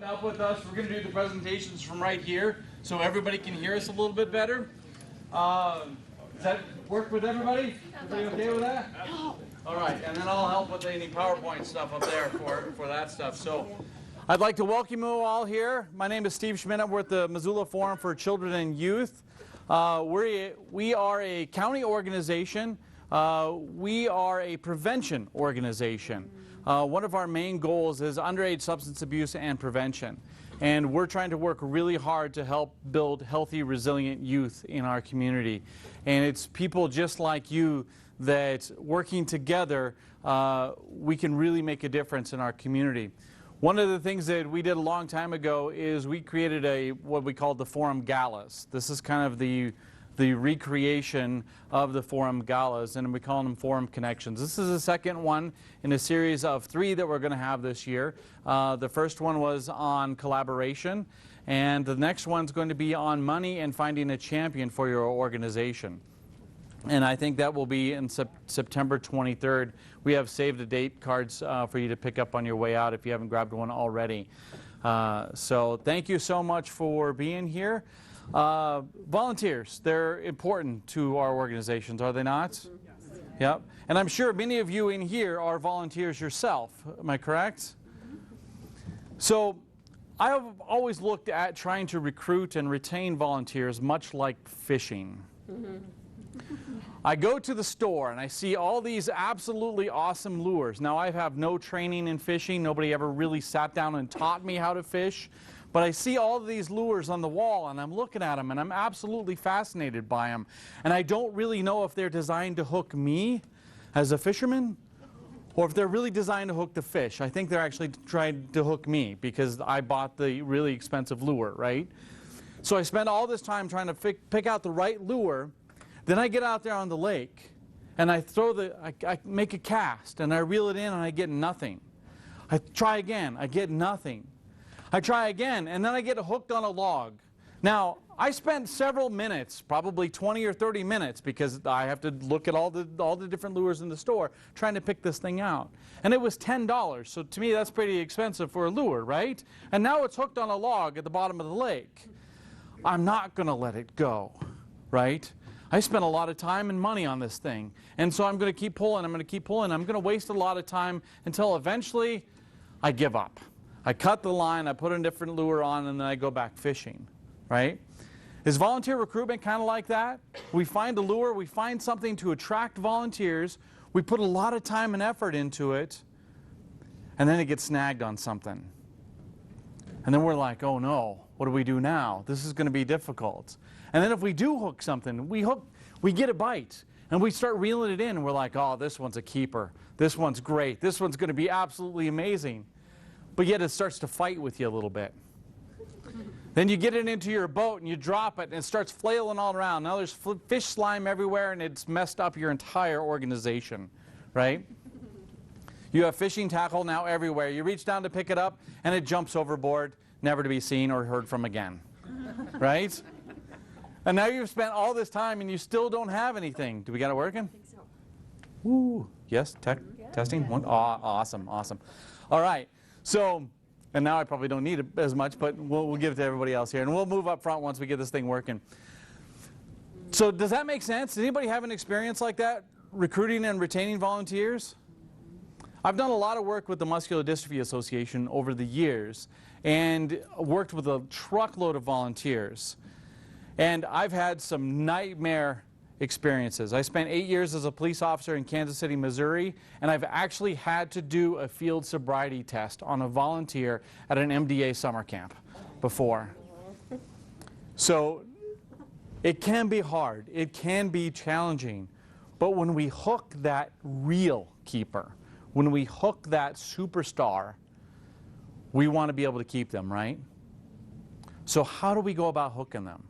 Up with us, we're going to do the presentations from right here so everybody can hear us a little bit better. Does that work with everybody? Everybody okay with that? All right, and then I'll help with any PowerPoint stuff up there for that stuff. So I'd like to welcome you all here. My name is Steve Schmidt. I'm with the Missoula Forum for Children and Youth. We are a county organization. We are a prevention organization. One of our main goals is underage substance abuse and prevention. And we're trying to work really hard to help build healthy, resilient youth in our community. And it's people just like you that working together, we can really make a difference in our community. One of the things that we did a long time ago is we created what we called the Forum Galas. This is kind of the recreation of the Forum Galas, and we call them Forum Connections. This is the second one in a series of 3 that we're going to have this year. The first one was on collaboration, and the next one's going to be on money and finding a champion for your organization. And I think that will be in September 23rd. We have save-the-date cards for you to pick up on your way out if you haven't grabbed one already. So thank you so much for being here. Volunteers, they're important to our organizations, are they not? Yes. Yep. And I'm sure many of you in here are volunteers yourself. Am I correct? So I have always looked at trying to recruit and retain volunteers much like fishing. I go to the store and I see all these absolutely awesome lures. Now I have no training in fishing. Nobody ever really sat down and taught me how to fish. But I see all of these lures on the wall and I'm looking at them and I'm absolutely fascinated by them. And I don't really know if they're designed to hook me as a fisherman or if they're really designed to hook the fish. I think they're actually trying to hook me because I bought the really expensive lure, right? So I spend all this time trying to pick out the right lure. Then I get out there on the lake and I make a cast and I reel it in and I get nothing. I try again, I get nothing. I try again, and then I get hooked on a log. Now, I spent several minutes, probably 20 or 30 minutes, because I have to look at all the different lures in the store, trying to pick this thing out. And it was $10, so to me that's pretty expensive for a lure, right? And now it's hooked on a log at the bottom of the lake. I'm not going to let it go, right? I spent a lot of time and money on this thing. And so I'm going to keep pulling, I'm going to keep pulling, I'm going to waste a lot of time until eventually I give up. I cut the line, I put a different lure on, and then I go back fishing, right? Is volunteer recruitment kind of like that? We find a lure, we find something to attract volunteers, we put a lot of time and effort into it, and then it gets snagged on something. And then we're like, oh no, what do we do now? This is going to be difficult. And then if we do hook something, we get a bite, and we start reeling it in, and we're like, oh, this one's a keeper. This one's great. This one's going to be absolutely amazing. But yet it starts to fight with you a little bit. Then you get it into your boat and you drop it and it starts flailing all around. Now there's fish slime everywhere and it's messed up your entire organization, right? You have fishing tackle now everywhere. You reach down to pick it up and it jumps overboard, never to be seen or heard from again, right? And now you've spent all this time and you still don't have anything. Do we got it working? I think so. Ooh, yes, testing? Yeah. Awesome, awesome. All right. So, and now I probably don't need it as much, but we'll give it to everybody else here. And we'll move up front once we get this thing working. So does that make sense? Does anybody have an experience like that, recruiting and retaining volunteers? I've done a lot of work with the Muscular Dystrophy Association over the years and worked with a truckload of volunteers. And I've had some nightmare experiences. I spent 8 years as a police officer in Kansas City, Missouri, and I've actually had to do a field sobriety test on a volunteer at an MDA summer camp before. So it can be hard, it can be challenging, but when we hook that real keeper, when we hook that superstar, we want to be able to keep them, right? So how do we go about hooking them?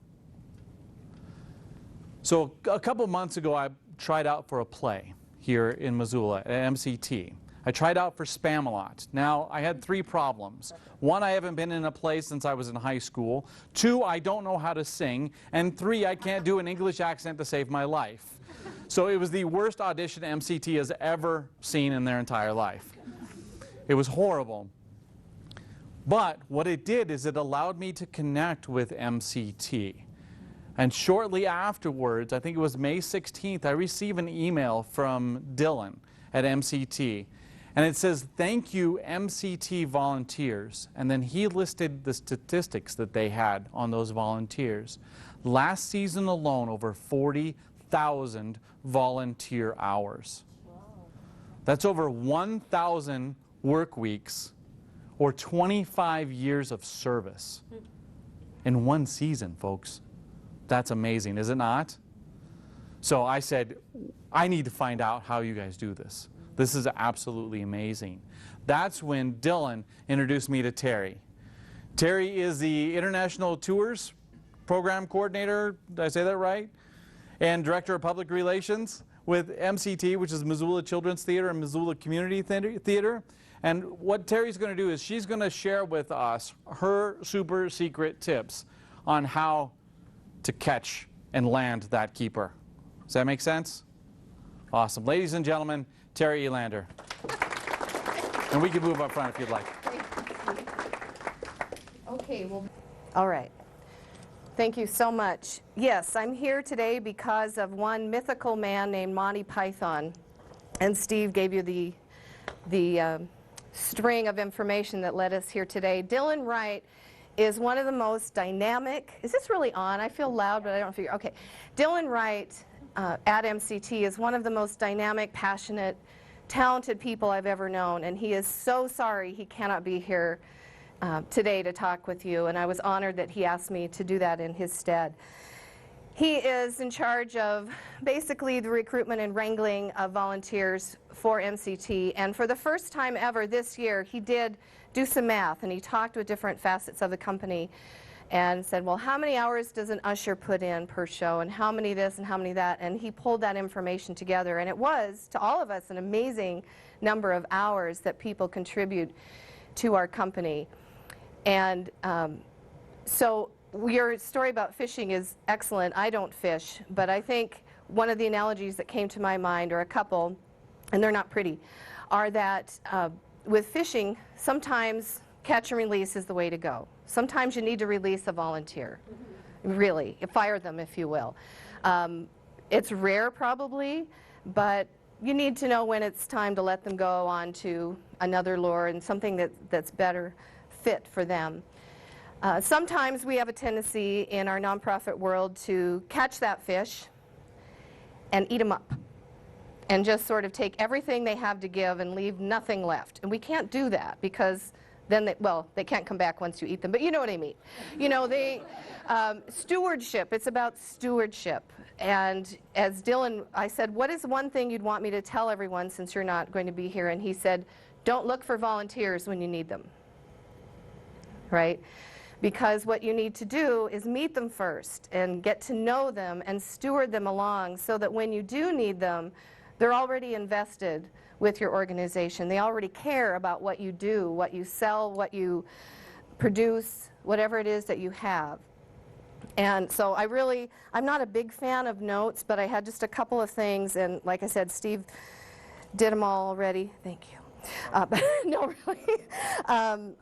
So a couple months ago, I tried out for a play here in Missoula at MCT. I tried out for Spamalot. Now, I had 3 problems. 1, I haven't been in a play since I was in high school. 2, I don't know how to sing. And 3, I can't do an English accent to save my life. So it was the worst audition MCT has ever seen in their entire life. It was horrible. But what it did is it allowed me to connect with MCT. And shortly afterwards, I think it was May 16th, I received an email from Dylan at MCT. And it says, "Thank you, MCT volunteers." And then he listed the statistics that they had on those volunteers. Last season alone, over 40,000 volunteer hours. Wow. That's over 1,000 work weeks or 25 years of service in one season, folks. That's amazing, is it not? So I said, I need to find out how you guys do this. This is absolutely amazing. That's when Dylan introduced me to Terry. Terry is the International Tours Program Coordinator, did I say that right? And Director of Public Relations with MCT, which is Missoula Children's Theater and Missoula Community Theater. And what Terry's going to do is she's going to share with us her super secret tips on how to catch and land that keeper. Does that make sense? Awesome. Ladies and gentlemen, Terry Elander. And we can move up front if you'd like. Okay, well, all right. Thank you so much. Yes, I'm here today because of one mythical man named Monty Python. And Steve gave you the string of information that led us here today. Dylan Wright is one of the most dynamic, is this really on? I feel loud, but I don't figure, okay. Dylan Wright at MCT is one of the most dynamic, passionate, talented people I've ever known, and he is so sorry he cannot be here today to talk with you, and I was honored that he asked me to do that in his stead. He is in charge of basically the recruitment and wrangling of volunteers for MCT, and for the first time ever this year, he did do some math, and he talked with different facets of the company and said, well, how many hours does an usher put in per show, and how many this and how many that, and he pulled that information together, and it was, to all of us, an amazing number of hours that people contribute to our company. And so your story about fishing is excellent. I don't fish, but I think one of the analogies that came to my mind, or a couple, and they're not pretty, are that with fishing, sometimes catch and release is the way to go. Sometimes you need to release a volunteer, really, fire them, if you will. It's rare probably, but you need to know when it's time to let them go on to another lure and something that's better fit for them. Sometimes we have a tendency in our nonprofit world to catch that fish and eat them up and just sort of take everything they have to give and leave nothing left. And we can't do that because then they can't come back once you eat them, but you know what I mean. You know, stewardship, it's about stewardship. And as Dylan, I said, what is one thing you'd want me to tell everyone since you're not going to be here? And he said, don't look for volunteers when you need them, right? Because what you need to do is meet them first and get to know them and steward them along so that when you do need them, they're already invested with your organization. They already care about what you do, what you sell, what you produce, whatever it is that you have. And so I'm not a big fan of notes, but I had just a couple of things, and like I said, Steve did them all already. Thank you. But no, really.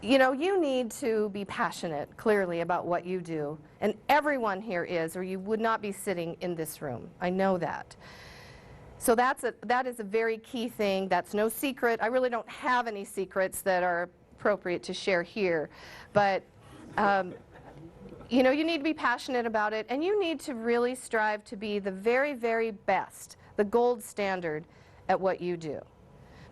You know, you need to be passionate, clearly, about what you do. And everyone here is, or you would not be sitting in this room. I know that. So that is a very key thing. That's no secret. I really don't have any secrets that are appropriate to share here. But, you know, you need to be passionate about it, and you need to really strive to be the very, very best, the gold standard at what you do.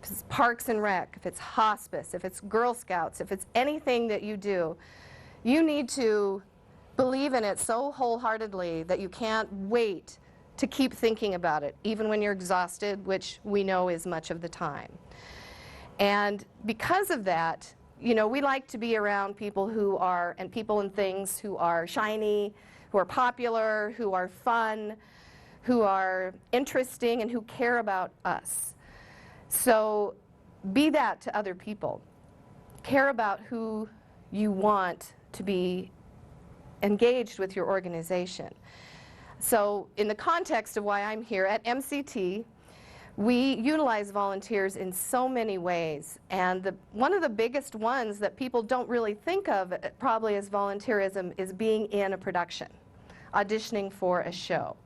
If it's Parks and Rec, if it's hospice, if it's Girl Scouts, if it's anything that you do, you need to believe in it so wholeheartedly that you can't wait to keep thinking about it, even when you're exhausted, which we know is much of the time. And because of that, you know, we like to be around people who are, and people and things who are shiny, who are popular, who are fun, who are interesting and who care about us. So be that to other people. Care about who you want to be engaged with your organization. So in the context of why I'm here at MCT, we utilize volunteers in so many ways, and one of the biggest ones that people don't really think of probably as volunteerism is being in a production, auditioning for a show.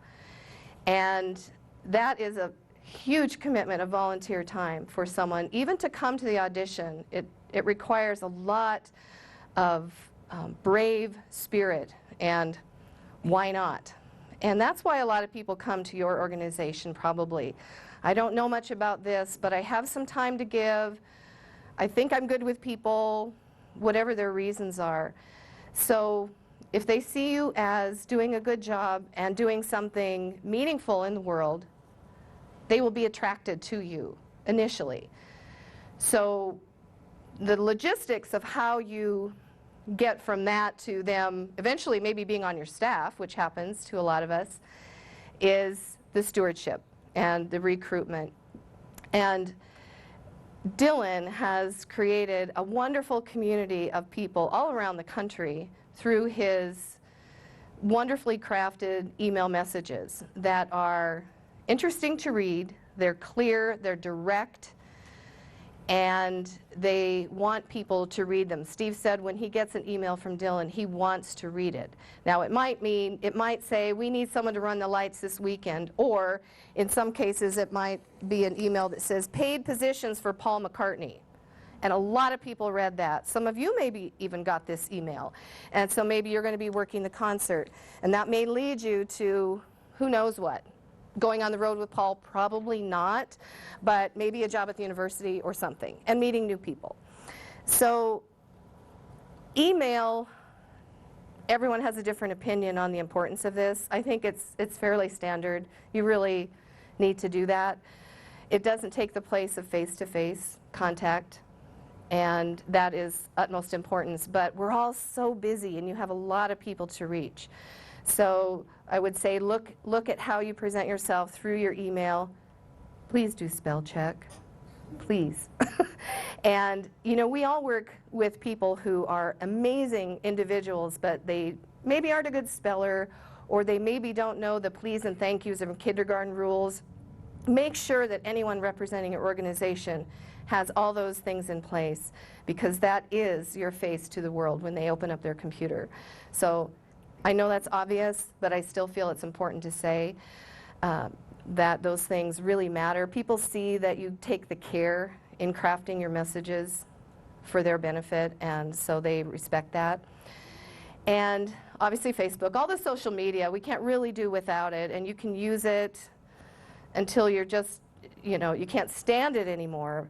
And that is a huge commitment of volunteer time for someone. Even to come to the audition, it requires a lot of brave spirit, and why not? And that's why a lot of people come to your organization probably. I don't know much about this, but I have some time to give. I think I'm good with people, whatever their reasons are. So if they see you as doing a good job and doing something meaningful in the world, they will be attracted to you initially. So the logistics of how you get from that to them eventually maybe being on your staff, which happens to a lot of us, is the stewardship and the recruitment. And Dylan has created a wonderful community of people all around the country through his wonderfully crafted email messages that are interesting to read, they're clear, they're direct, and they want people to read them. Steve said when he gets an email from Dylan, he wants to read it. Now it might say, we need someone to run the lights this weekend, or in some cases it might be an email that says, paid positions for Paul McCartney. And a lot of people read that. Some of you maybe even got this email. And so maybe you're going to be working the concert. And that may lead you to who knows what. Going on the road with Paul, probably not, but maybe a job at the university or something, and meeting new people. So email, everyone has a different opinion on the importance of this. I think it's fairly standard. You really need to do that. It doesn't take the place of face-to-face contact, and that is utmost importance. But we're all so busy, and you have a lot of people to reach. So I would say look at how you present yourself through your email. Please do spell check, please. And you know, we all work with people who are amazing individuals, but they maybe aren't a good speller, or they maybe don't know the please and thank yous and kindergarten rules. Make sure that anyone representing your organization has all those things in place, because that is your face to the world when they open up their computer. So I know that's obvious, but I still feel it's important to say that those things really matter. People see that you take the care in crafting your messages for their benefit, and so they respect that. And obviously Facebook, all the social media, we can't really do without it, and you can use it until you're just, you know, you can't stand it anymore.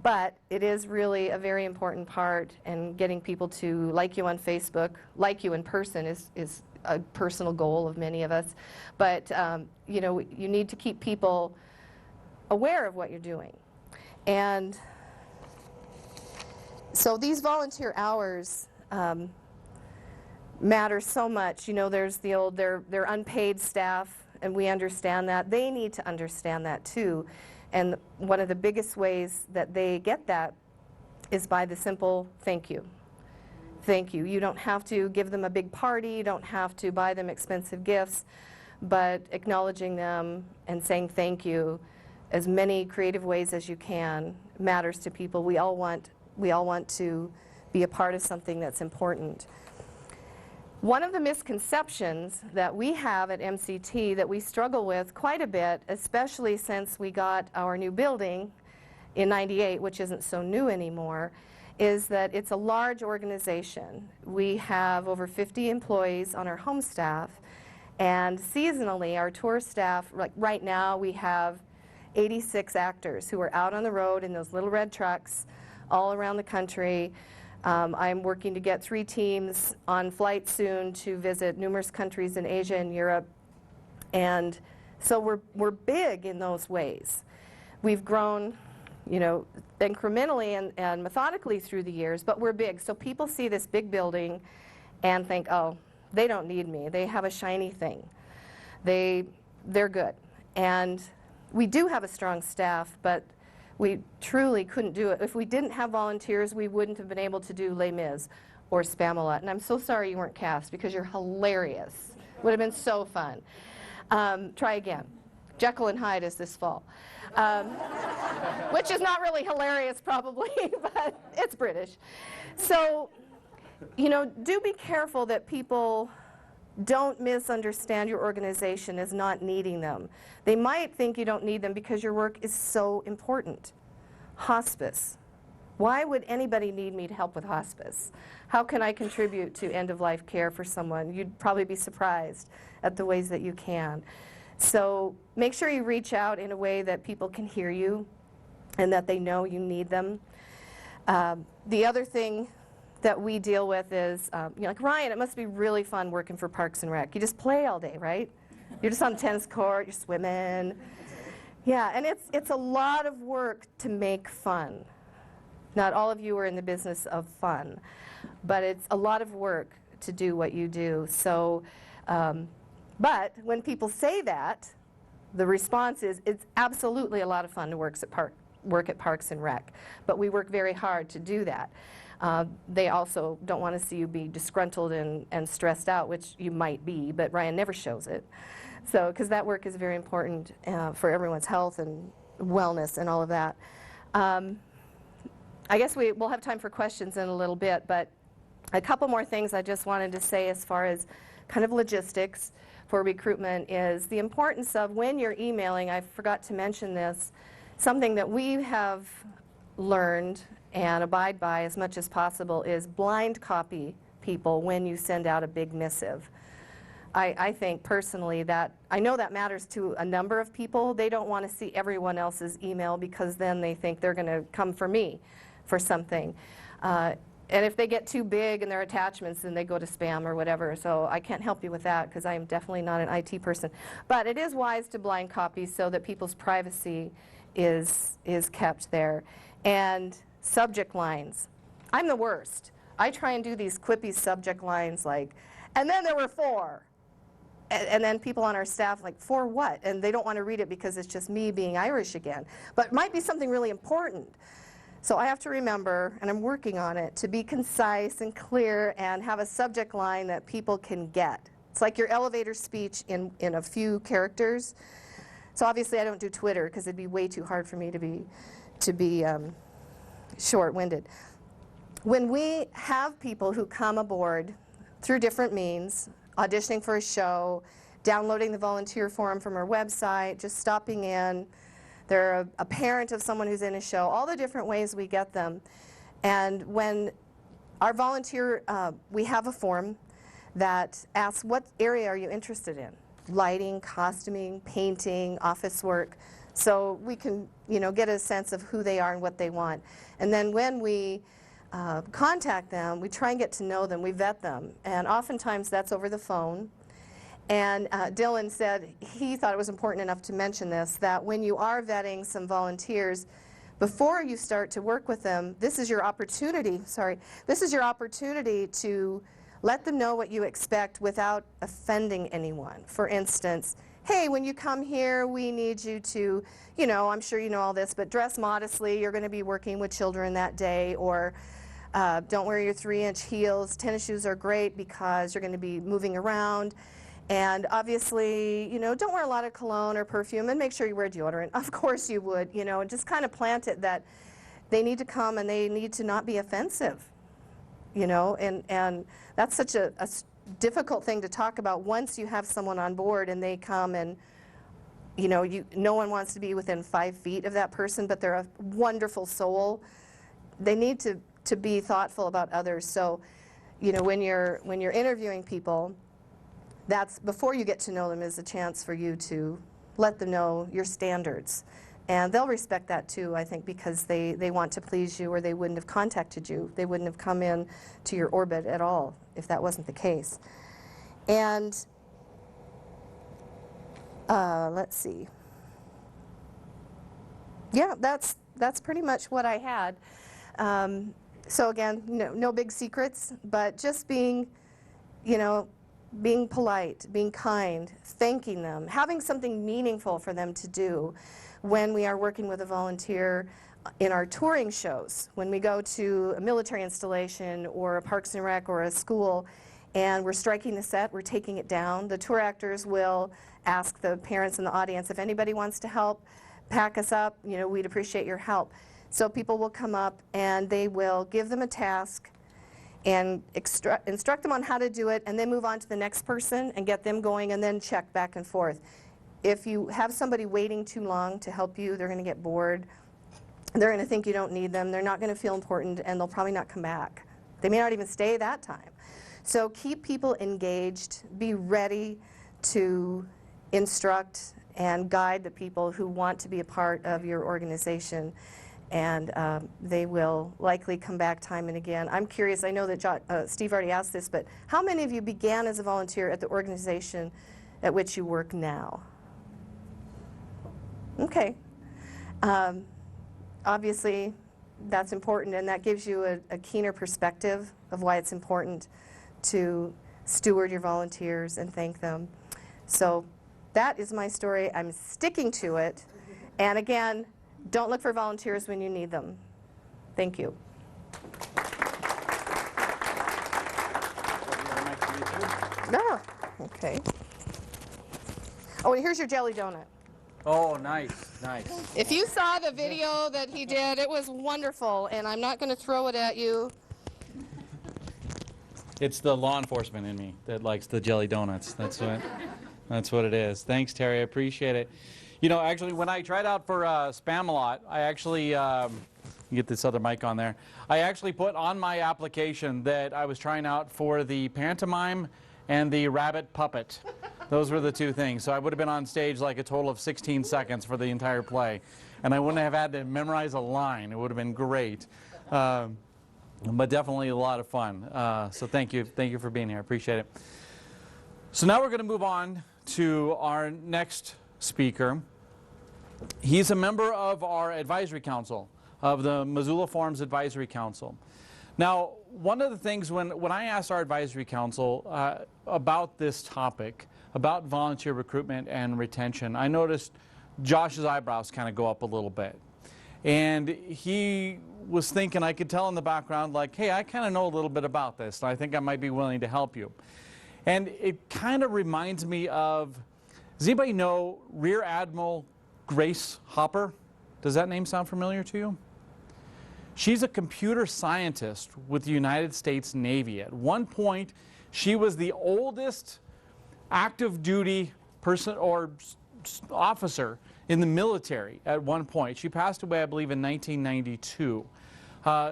But it is really a very important part, and getting people to like you on Facebook, like you in person is a personal goal of many of us. But you know, you need to keep people aware of what you're doing. And so these volunteer hours matter so much. You know, there's the old, they're unpaid staff, and we understand that. They need to understand that too. And one of the biggest ways that they get that is by the simple thank you. Thank you. You don't have to give them a big party, you don't have to buy them expensive gifts, but acknowledging them and saying thank you as many creative ways as you can matters to people. We all want to be a part of something that's important. One of the misconceptions that we have at MCT that we struggle with quite a bit, especially since we got our new building in '98, which isn't so new anymore, is that it's a large organization. We have over 50 employees on our home staff, and seasonally our tour staff, like right now we have 86 actors who are out on the road in those little red trucks all around the country. I'm working to get 3 teams on flight soon to visit numerous countries in Asia and Europe. And so we're big in those ways. We've grown, you know, incrementally and methodically through the years, but we're big. So people see this big building and think, oh, they don't need me. They have a shiny thing. They they're good. And we do have a strong staff, but we truly couldn't do it. If we didn't have volunteers, we wouldn't have been able to do Les Mis or Spamalot. And I'm so sorry you weren't cast because you're hilarious. Would have been so fun. Try again. Jekyll and Hyde is this fall. Which is not really hilarious probably, but it's British. So, you know, do be careful that people don't misunderstand your organization as not needing them. They might think you don't need them because your work is so important. Hospice. Why would anybody need me to help with hospice? How can I contribute to end-of-life care for someone? You'd probably be surprised at the ways that you can. So make sure you reach out in a way that people can hear you and that they know you need them. The other thing that we deal with is, you know, like Ryan, it must be really fun working for Parks and Rec. You just play all day, right? You're just on the tennis court, you're swimming. Yeah, and it's a lot of work to make fun. Not all of you are in the business of fun, but it's a lot of work to do what you do. So, but when people say that, the response is, it's absolutely a lot of fun to work at Parks and Rec, but we work very hard to do that. They also don't want to see you be disgruntled and stressed out, which you might be, but Ryan never shows it. So, because that work is very important for everyone's health and wellness and all of that. I guess we'll have time for questions in a little bit, but a couple more things I just wanted to say as far as kind of logistics for recruitment is the importance of when you're emailing, I forgot to mention this, something that we have learned and abide by as much as possible is blind copy people when you send out a big missive. I think personally that, I know that matters to a number of people. They don't want to see everyone else's email because then they think they're going to come for me for something. And if they get too big in their attachments, then they go to spam or whatever. So I can't help you with that because I am definitely not an IT person. But it is wise to blind copy so that people's privacy is kept there. And subject lines. I'm the worst. I try and do these quippy subject lines like, and then there were 4. And then people on our staff like, 4 what? And they don't want to read it because it's just me being Irish again. But it might be something really important. So I have to remember, and I'm working on it, to be concise and clear and have a subject line that people can get. It's like your elevator speech in a few characters. So obviously I don't do Twitter because it'd be way too hard for me to be short-winded. When we have people who come aboard through different means, auditioning for a show, downloading the volunteer form from our website, just stopping in, they're a parent of someone who's in a show, all the different ways we get them. And when our volunteer, we have a form that asks, what area are you interested in? Lighting, costuming, painting, office work. So we can, you know, get a sense of who they are and what they want. And then when we contact them, we try and get to know them, we vet them. And oftentimes that's over the phone. And Dylan said he thought it was important enough to mention this, that when you are vetting some volunteers, before you start to work with them, this is your opportunity, this is your opportunity to let them know what you expect without offending anyone. For instance, hey, when you come here, we need you to, you know, I'm sure you know all this, but dress modestly. You're going to be working with children that day, or don't wear your 3-inch heels. Tennis shoes are great because you're going to be moving around. And obviously, you know, don't wear a lot of cologne or perfume, and make sure you wear deodorant. Of course you would, you know, and just kind of plant it that they need to come and they need to not be offensive, you know, and that's such a difficult thing to talk about once you have someone on board and they come and, you know, no one wants to be within 5 feet of that person, but they're a wonderful soul. They need to be thoughtful about others. So, you know, when you're interviewing people, that's before you get to know them is a chance for you to let them know your standards. And they'll respect that too, I think, because they want to please you, or they wouldn't have contacted you. They wouldn't have come in to your orbit at all if that wasn't the case. And let's see. Yeah, that's pretty much what I had. So again, no big secrets, but just being, you know, being polite, being kind, thanking them, having something meaningful for them to do when we are working with a volunteer in our touring shows. When we go to a military installation or a Parks and Rec or a school and we're striking the set, we're taking it down, the tour actors will ask the parents in the audience if anybody wants to help pack us up, you know, we'd appreciate your help. So people will come up and they will give them a task and instruct them on how to do it, and then move on to the next person and get them going, and then check back and forth. If you have somebody waiting too long to help you, they're going to get bored. They're going to think you don't need them. They're not going to feel important, and they'll probably not come back. They may not even stay that time. So keep people engaged. Be ready to instruct and guide the people who want to be a part of your organization. And they will likely come back time and again. I'm curious, I know that Steve already asked this, but how many of you began as a volunteer at the organization at which you work now? Okay. Obviously, that's important, and that gives you a keener perspective of why it's important to steward your volunteers and thank them. So that is my story. I'm sticking to it. And again, don't look for volunteers when you need them. Thank you. Ah, okay. Oh, and here's your jelly donut. Oh, nice, nice. If you saw the video that he did, it was wonderful, and I'm not going to throw it at you. It's the law enforcement in me that likes the jelly donuts. That's what it is. Thanks, Terry. I appreciate it. You know, actually, when I tried out for Spam-A-Lot, I actually, get this other mic on there, I actually put on my application that I was trying out for the pantomime and the rabbit puppet. Those were the two things. So I would have been on stage like a total of 16 seconds for the entire play. And I wouldn't have had to memorize a line. It would have been great. But definitely a lot of fun. So thank you for being here. I appreciate it. So now we're going to move on to our next speaker. He's a member of our advisory council, of the Missoula Forums Advisory Council. Now, one of the things when I asked our advisory council about this topic, about volunteer recruitment and retention, I noticed Josh's eyebrows kind of go up a little bit. And he was thinking, I could tell in the background, like, hey, I kind of know a little bit about this, and I think I might be willing to help you. And it kind of reminds me of, does anybody know Rear Admiral Grace Hopper? Does that name sound familiar to you? She's a computer scientist with the United States Navy. At one point, she was the oldest active duty person or officer in the military at one point. She passed away, I believe, in 1992.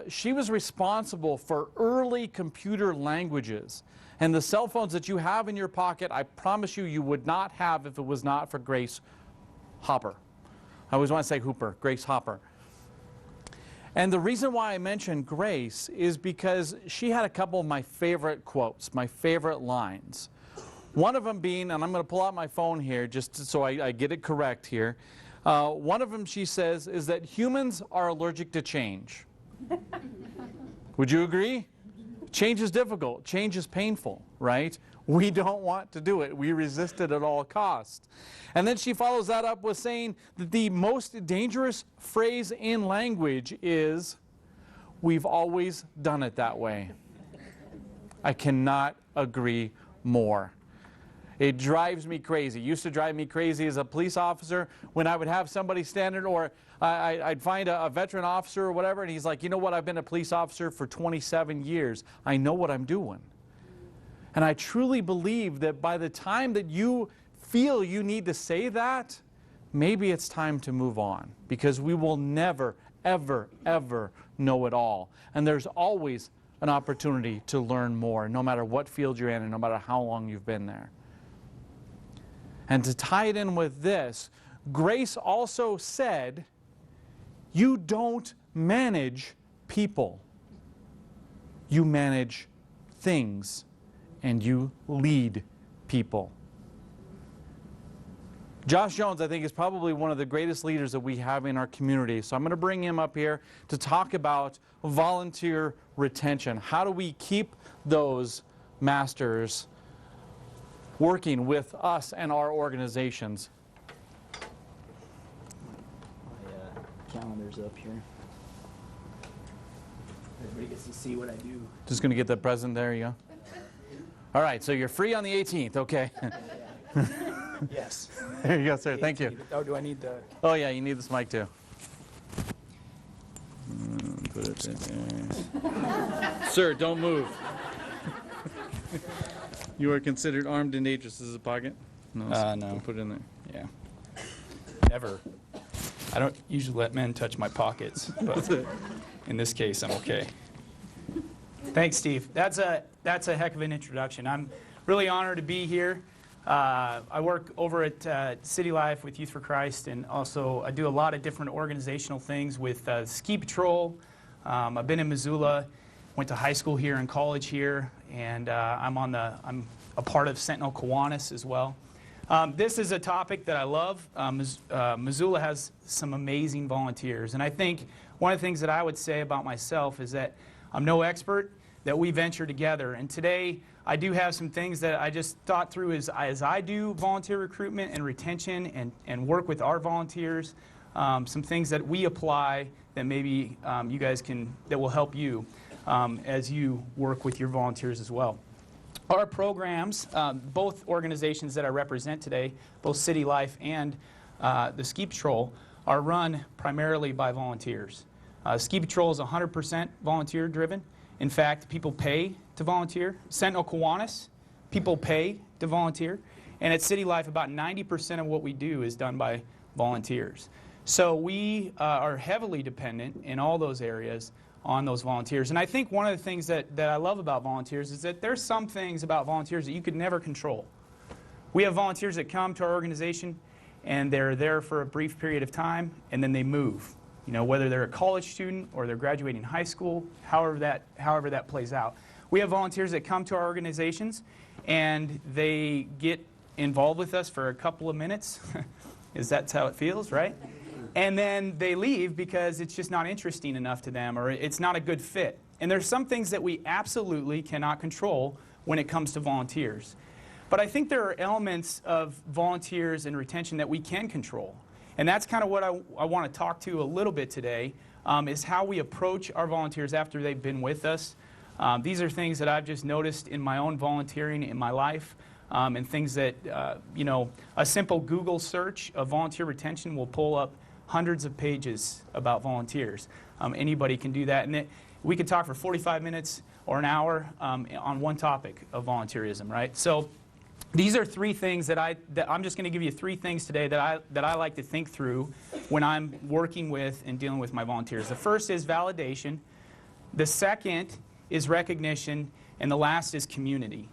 She was responsible for early computer languages. And the cell phones that you have in your pocket, I promise you, you would not have if it was not for Grace Hopper. I always want to say Hooper, Grace Hopper. And the reason why I mention Grace is because she had a couple of my favorite quotes, my favorite lines. One of them being, and I'm going to pull out my phone here just so I get it correct here. One of them, she says, is that humans are allergic to change. Would you agree? Change is difficult. Change is painful, right? We don't want to do it. We resist it at all costs. And then she follows that up with saying that the most dangerous phrase in language is, we've always done it that way. I cannot agree more. It drives me crazy. It used to drive me crazy as a police officer when I would have somebody standing, or I'd find a veteran officer or whatever, and he's like, you know what, I've been a police officer for 27 years. I know what I'm doing. And I truly believe that by the time that you feel you need to say that, maybe it's time to move on, because we will never, ever, ever know it all. And there's always an opportunity to learn more, no matter what field you're in and no matter how long you've been there. And to tie it in with this, Grace also said, you don't manage people. You manage things, and you lead people. Josh Jones, I think, is probably one of the greatest leaders that we have in our community. So I'm going to bring him up here to talk about volunteer retention. How do we keep those masters working with us and our organizations? My calendar's up here. Everybody gets to see what I do. Just going to get the present. There you go. All right, so you're free on the 18th. Okay. Yes. There you go, sir. Thank you. Oh, do I need the... Oh, yeah, you need this mic, too. Put it in there. Sir, don't move. You are considered armed and dangerous. Is this a pocket? No. No. Put it in there. Yeah. Never. I don't usually let men touch my pockets, but in this case, I'm okay. Thanks, Steve. That's a heck of an introduction. I'm really honored to be here. I work over at City Life with Youth for Christ, and also I do a lot of different organizational things with Ski Patrol. I've been in Missoula, went to high school here and college here, and I'm a part of Sentinel Kiwanis as well. This is a topic that I love. Missoula has some amazing volunteers, and I think one of the things that I would say about myself is that I'm no expert, that we venture together. And today, I do have some things that I just thought through as I do volunteer recruitment and retention and work with our volunteers, some things that we apply that maybe you guys that will help you as you work with your volunteers as well. Our programs, both organizations that I represent today, both City Life and the Ski Patrol, are run primarily by volunteers. Ski Patrol is 100% volunteer driven. In fact, people pay to volunteer. Sentinel Kiwanis, people pay to volunteer. And at City Life, about 90% of what we do is done by volunteers. So we are heavily dependent in all those areas on those volunteers. And I think one of the things that I love about volunteers is that there's some things about volunteers that you could never control. We have volunteers that come to our organization and they're there for a brief period of time and then they move. You know, whether they're a college student or they're graduating high school, however that plays out. We have volunteers that come to our organizations and they get involved with us for a couple of minutes. That's how it feels, right? And then they leave because it's just not interesting enough to them or it's not a good fit. And there's some things that we absolutely cannot control when it comes to volunteers. But I think there are elements of volunteers and retention that we can control. And that's kind of what I want to talk to a little bit today, is how we approach our volunteers after they've been with us. These are things that I've just noticed in my own volunteering in my life, and things that, you know, a simple Google search of volunteer retention will pull up hundreds of pages about volunteers. Anybody can do that. And we could talk for 45 minutes or an hour on one topic of volunteerism, right? So these are three things that I'm just going to give you three things today that I like to think through when I'm working with and dealing with my volunteers. The first is validation. The second is recognition. And the last is community.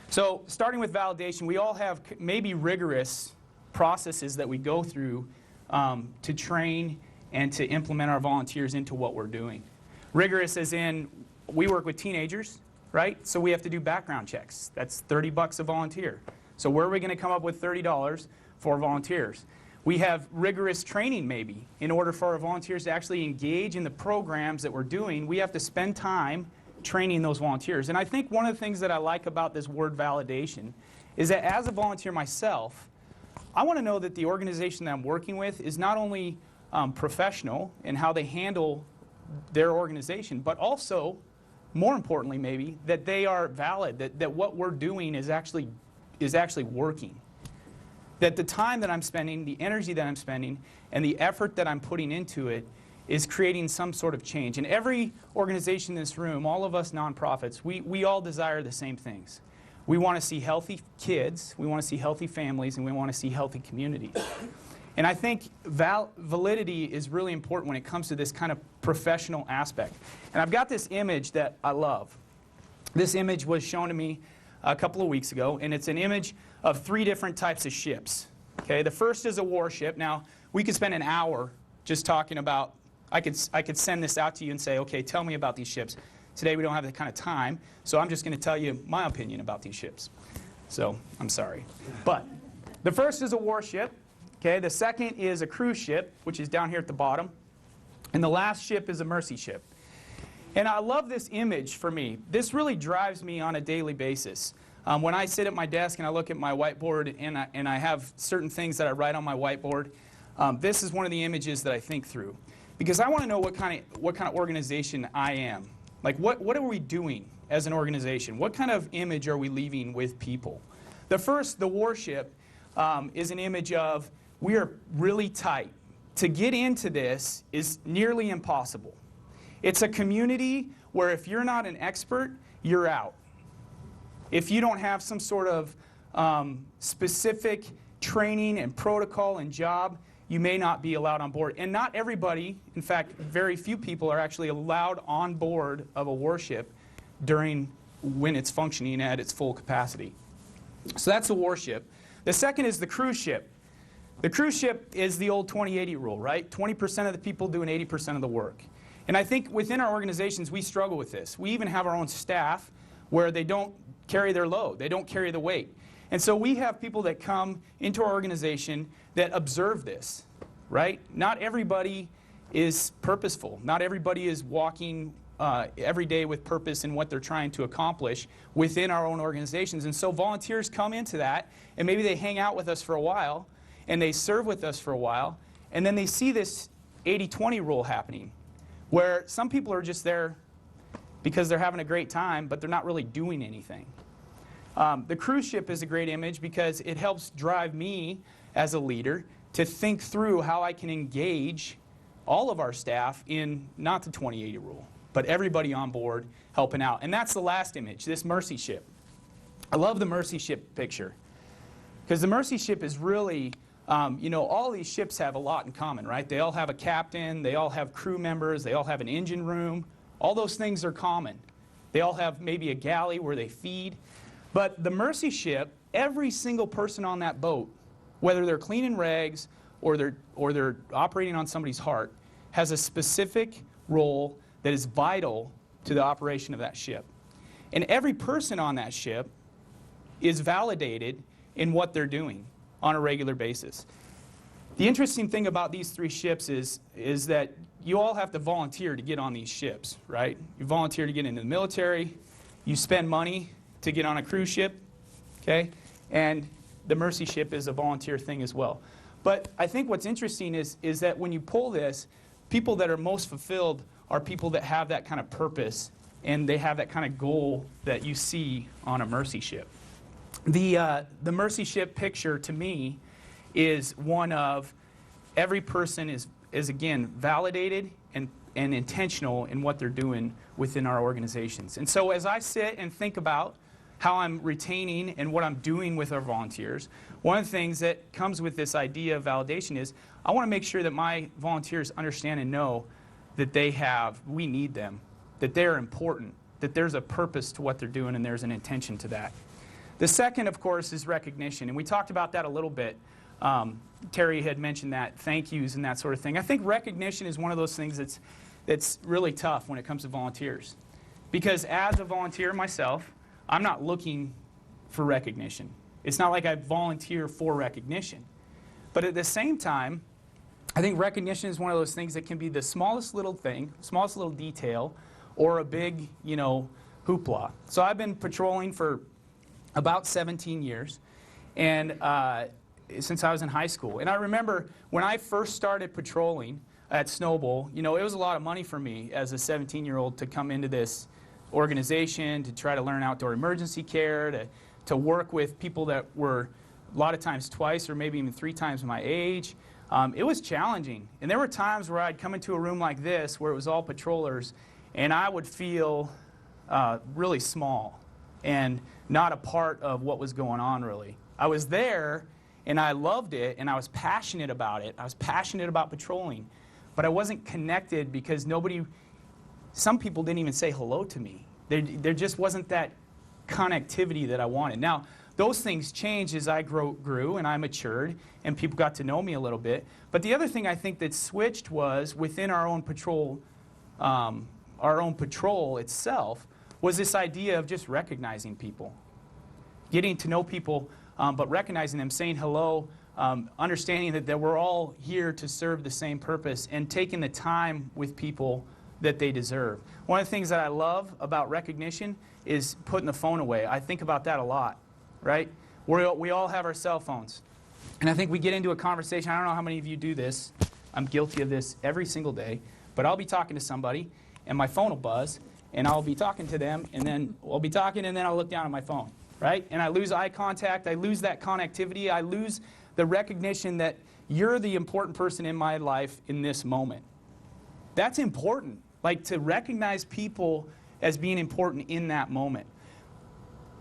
So starting with validation, we all have maybe rigorous processes that we go through to train and to implement our volunteers into what we're doing. Rigorous as in we work with teenagers. Right? So we have to do background checks. That's $30 a volunteer. So where are we going to come up with $30 for volunteers? We have rigorous training maybe. In order for our volunteers to actually engage in the programs that we're doing, we have to spend time training those volunteers. And I think one of the things that I like about this word validation is that as a volunteer myself, I want to know that the organization that I'm working with is not only professional in how they handle their organization, but also more importantly maybe, that they are valid, that what we're doing is actually working. That the time that I'm spending, the energy that I'm spending, and the effort that I'm putting into it is creating some sort of change. And every organization in this room, all of us nonprofits, we all desire the same things. We want to see healthy kids, we want to see healthy families, and we want to see healthy communities. And I think validity is really important when it comes to this kind of professional aspect. And I've got this image that I love. This image was shown to me a couple of weeks ago, and it's an image of three different types of ships. Okay, the first is a warship. Now, we could spend an hour just talking about, I could send this out to you and say, okay, tell me about these ships. Today we don't have that kind of time, so I'm just going to tell you my opinion about these ships. So, I'm sorry. But the first is a warship. Okay, the second is a cruise ship, which is down here at the bottom. And the last ship is a mercy ship. And I love this image for me. This really drives me on a daily basis. When I sit at my desk and I look at my whiteboard and I have certain things that I write on my whiteboard, this is one of the images that I think through. Because I want to know what kind of organization I am. Like, what are we doing as an organization? What kind of image are we leaving with people? The first, the worship, is an image of we are really tight. To get into this is nearly impossible. It's a community where if you're not an expert, you're out. If you don't have some sort of specific training and protocol and job, you may not be allowed on board. And not everybody, in fact, very few people are actually allowed on board of a worship when it's functioning at its full capacity. So that's the worship. The second is the cruise ship. The cruise ship is the old 20-80 rule, right? 20% of the people doing 80% of the work. And I think within our organizations, we struggle with this. We even have our own staff where they don't carry their load. They don't carry the weight. And so we have people that come into our organization that observe this, right? Not everybody is purposeful. Not everybody is walking every day with purpose in what they're trying to accomplish within our own organizations. And so volunteers come into that, and maybe they hang out with us for a while, and they serve with us for a while, and then they see this 80-20 rule happening, where some people are just there because they're having a great time, but they're not really doing anything. The cruise ship is a great image because it helps drive me as a leader to think through how I can engage all of our staff in not the 20-80 rule, but everybody on board helping out. And that's the last image, this mercy ship. I love the mercy ship picture because the mercy ship is really, all these ships have a lot in common, right? They all have a captain, they all have crew members, they all have an engine room. All those things are common. They all have maybe a galley where they feed. But the mercy ship, every single person on that boat, whether they're cleaning rags or they're operating on somebody's heart, has a specific role that is vital to the operation of that ship. And every person on that ship is validated in what they're doing on a regular basis. The interesting thing about these three ships is that you all have to volunteer to get on these ships, right? You volunteer to get into the military, you spend money to get on a cruise ship, okay? And the mercy ship is a volunteer thing as well. But I think what's interesting is that when you pull this, people that are most fulfilled are people that have that kind of purpose and they have that kind of goal that you see on a mercy ship. The mercy ship picture to me is one of every person is again validated and intentional in what they're doing within our organizations. And so as I sit and think about how I'm retaining and what I'm doing with our volunteers, one of the things that comes with this idea of validation is I want to make sure that my volunteers understand and know that we need them, that they're important, that there's a purpose to what they're doing and there's an intention to that. The second, of course, is recognition, and we talked about that a little bit. Terry had mentioned that, thank yous and that sort of thing. I think recognition is one of those things that's really tough when it comes to volunteers. Because as a volunteer myself, I'm not looking for recognition. It's not like I volunteer for recognition. But at the same time, I think recognition is one of those things that can be the smallest little thing, smallest little detail, or a big, hoopla. So I've been patrolling for about 17 years, and since I was in high school. And I remember when I first started patrolling at Snowbowl, it was a lot of money for me as a 17-year-old to come into this organization, to try to learn outdoor emergency care, to work with people that were a lot of times twice or maybe even 3 times my age. It was challenging. And there were times where I'd come into a room like this where it was all patrollers, and I would feel really small and not a part of what was going on, really. I was there, and I loved it, and I was passionate about it. I was passionate about patrolling. But I wasn't connected because some people didn't even say hello to me. There just wasn't that connectivity that I wanted. Now, those things changed as I grew and I matured and people got to know me a little bit. But the other thing I think that switched was within our own patrol itself was this idea of just recognizing people, getting to know people, but recognizing them, saying hello, understanding that we're all here to serve the same purpose, and taking the time with people that they deserve. One of the things that I love about recognition is putting the phone away. I think about that a lot, right? We all have our cell phones. And I think we get into a conversation. I don't know how many of you do this. I'm guilty of this every single day. But I'll be talking to somebody, and my phone will buzz, and I'll be talking to them, and then I'll be talking, and then I'll look down at my phone, right? And I lose eye contact. I lose that connectivity. I lose the recognition that you're the important person in my life in this moment. That's important, like to recognize people as being important in that moment.